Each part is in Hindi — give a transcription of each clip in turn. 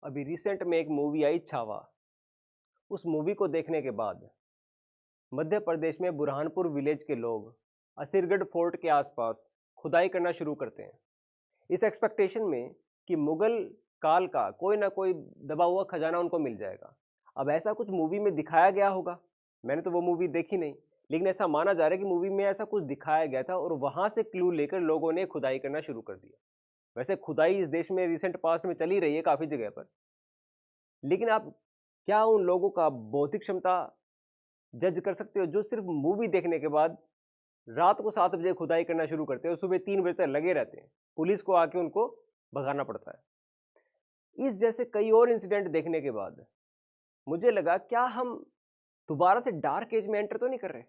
अभी रिसेंट में एक मूवी आई छावा। उस मूवी को देखने के बाद मध्य प्रदेश में बुरहानपुर विलेज के लोग असीरगढ़ फोर्ट के आसपास खुदाई करना शुरू करते हैं इस एक्सपेक्टेशन में कि मुगल काल का कोई ना कोई दबा हुआ खजाना उनको मिल जाएगा। अब ऐसा कुछ मूवी में दिखाया गया होगा, मैंने तो वो मूवी देखी नहीं, लेकिन ऐसा माना जा रहा है कि मूवी में ऐसा कुछ दिखाया गया था और वहां से क्लू लेकर लोगों ने खुदाई करना शुरू कर दिया। वैसे खुदाई इस देश में रिसेंट पास्ट में चली रही है काफी जगह पर, लेकिन आप क्या उन लोगों का बौद्धिक क्षमता जज कर सकते हो जो सिर्फ मूवी देखने के बाद रात को 7 बजे खुदाई करना शुरू करते हैं और सुबह 3 बजे तक लगे रहते हैं, पुलिस को आके उनको भगाना पड़ता है। इस जैसे कई और इंसिडेंट देखने के बाद मुझे लगा क्या हम दोबारा से डार्क एज में एंटर तो नहीं कर रहे।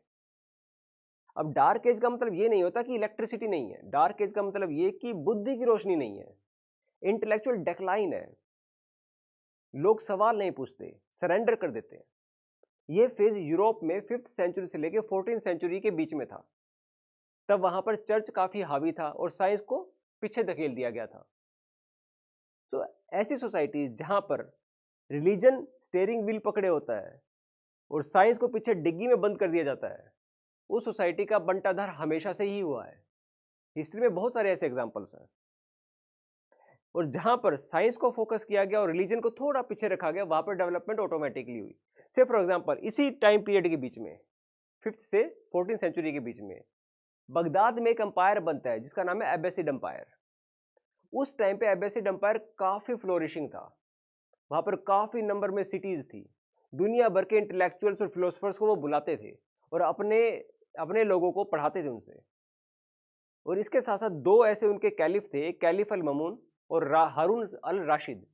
अब डार्क एज का मतलब ये नहीं होता कि इलेक्ट्रिसिटी नहीं है, डार्क एज का मतलब ये कि बुद्धि की रोशनी नहीं है, इंटेलेक्चुअल डेक्लाइन है, लोग सवाल नहीं पूछते, सरेंडर कर देते हैं। ये फेज यूरोप में 5th सेंचुरी से लेकर 14th सेंचुरी के बीच में था। तब वहां पर चर्च काफी हावी था और साइंस को पीछे धकेल दिया गया था। तो ऐसी सोसाइटी जहां पर रिलीजन स्टेयरिंग व्हील पकड़े होता है और साइंस को पीछे डिग्गी में बंद कर दिया जाता है, उस सोसाइटी का बंटाधार हमेशा से ही हुआ है। हिस्ट्री में बहुत सारे ऐसे एग्जाम्पल्स हैं। और जहां पर साइंस को फोकस किया गया और रिलीजन को थोड़ा पीछे रखा गया, वहां पर डेवलपमेंट ऑटोमेटिकली हुई। से फॉर एग्जांपल इसी टाइम पीरियड के बीच में 5th से 14th सेंचुरी के बीच में बगदाद में एक अंपायर बनता है जिसका नाम है अब्बासिड अंपायर। उस टाइम पे अब्बासिड अंपायर काफी फ्लोरिशिंग था, वहां पर काफी नंबर में सिटीज थी, दुनिया भर के इंटेलेक्चुअल्स और फिलोसफर्स को वो बुलाते थे और अपने अपने लोगों को पढ़ाते थे उनसे। और इसके साथ साथ दो ऐसे उनके कैलिफ थे, एक कैलिफ अल ममून और हारून अल राशिद।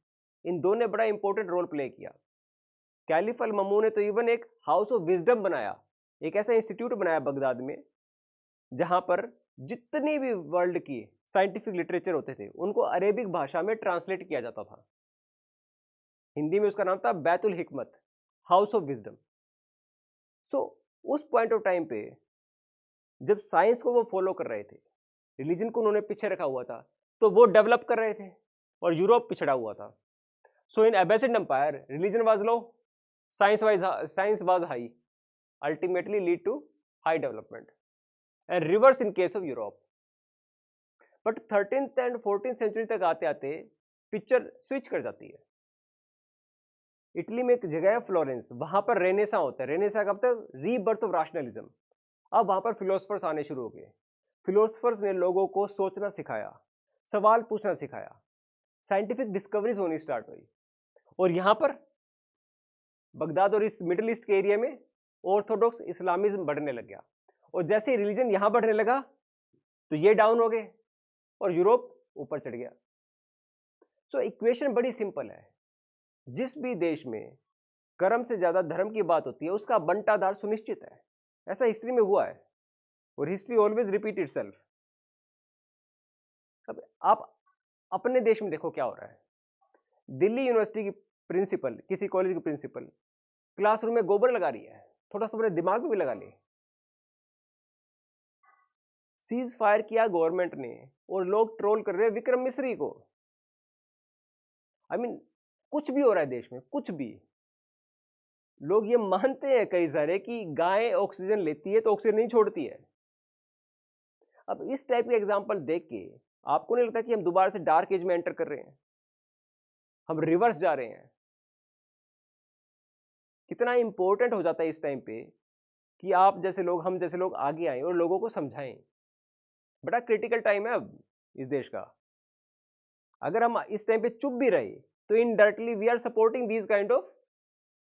इन दो ने बड़ा इंपॉर्टेंट रोल प्ले किया। कैलिफ अल ममून ने तो इवन एक हाउस ऑफ विजडम बनाया, एक ऐसा इंस्टीट्यूट बनाया बगदाद में जहां पर जितनी भी वर्ल्ड की साइंटिफिक लिटरेचर होते थे उनको अरेबिक भाषा में ट्रांसलेट किया जाता था। हिंदी में उसका नाम था बैतुल हिकमत, हाउस ऑफ विजडम। सो उस पॉइंट ऑफ टाइम पे जब साइंस को वो फॉलो कर रहे थे, रिलीजन को उन्होंने पीछे रखा हुआ था, तो वो डेवलप कर रहे थे और यूरोप पिछड़ा हुआ था। So in Abbasid empire religion was low, science was high, ultimately lead to high development and reverse in case of Europe. But 13th एंड 14th सेंचुरी तक आते आते पिक्चर स्विच कर जाती है। इटली में एक जगह है फ्लोरेंस, वहां पर रेनेसा होता है। रेनेसा का मतलब रीबर्थ ऑफ राशनलिज्म। अब वहां पर फिलोसफर्स आने शुरू हो गए। फिलोसफर्स ने लोगों को सोचना सिखाया, सवाल पूछना सिखाया, साइंटिफिक डिस्कवरीज होनी स्टार्ट हुई। और यहां पर बगदाद और इस मिडिल ईस्ट के एरिया में ऑर्थोडॉक्स इस्लामिज्म बढ़ने लग गया। और जैसे ही रिलीजन यहां बढ़ने लगा तो ये डाउन हो गए और यूरोप ऊपर चढ़ गया। सो इक्वेशन बड़ी सिंपल है, जिस भी देश में कर्म से ज्यादा धर्म की बात होती है उसका बंटाधार सुनिश्चित है। ऐसा हिस्ट्री में हुआ है और हिस्ट्री ऑलवेज रिपीट इटसेल्फ। अब आप अपने देश में देखो क्या हो रहा है। दिल्ली यूनिवर्सिटी की प्रिंसिपल, किसी कॉलेज की प्रिंसिपल क्लासरूम में गोबर लगा रही है, थोड़ा सा अपने दिमाग में भी लगा ले। सीज फायर किया गवर्नमेंट ने और लोग ट्रोल कर रहे हैं विक्रम मिश्री को। आई मीन कुछ भी हो रहा है देश में, कुछ भी। लोग ये मानते हैं कई सारे कि गाय ऑक्सीजन लेती है तो ऑक्सीजन नहीं छोड़ती है। अब इस टाइप के एग्जांपल देख के आपको नहीं लगता कि हम दोबारा से डार्क एज में एंटर कर रहे हैं, हम रिवर्स जा रहे हैं? कितना इंपॉर्टेंट हो जाता है इस टाइम पे कि आप जैसे लोग, हम जैसे लोग आगे आए और लोगों को समझाएं। बड़ा क्रिटिकल टाइम है अब इस देश का। अगर हम इस टाइम पे चुप भी रहे तो indirectly we are supporting these kind of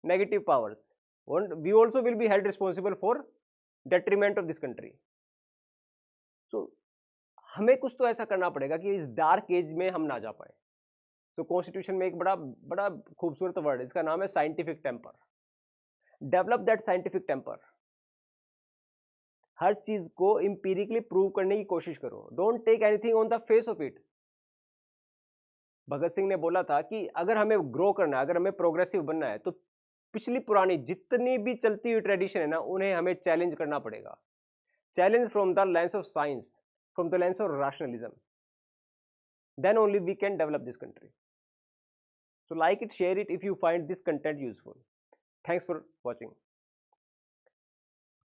negative powers and we also will be held responsible for detriment of this country. So हमें कुछ तो ऐसा करना पड़ेगा कि इस डार्क एज में हम ना जा पाए। तो कॉन्स्टिट्यूशन में एक बड़ा बड़ा खूबसूरत वर्ड है, इसका नाम है scientific temper. Develop that scientific temper. हर चीज को इंपीरिकली प्रूव करने की कोशिश करो, don't take anything on the face of it. Bhagat Singh ने बोला था कि अगर हमें ग्रो करना है, अगर हमें प्रोग्रेसिव बनना है तो पिछली पुरानी जितनी भी चलती हुई ट्रेडिशन है ना, उन्हें हमें चैलेंज करना पड़ेगा। Challenge from the lens of science, from the lens of rationalism, then only we can develop this country. So like it, share it if you find this content useful. Thanks for watching.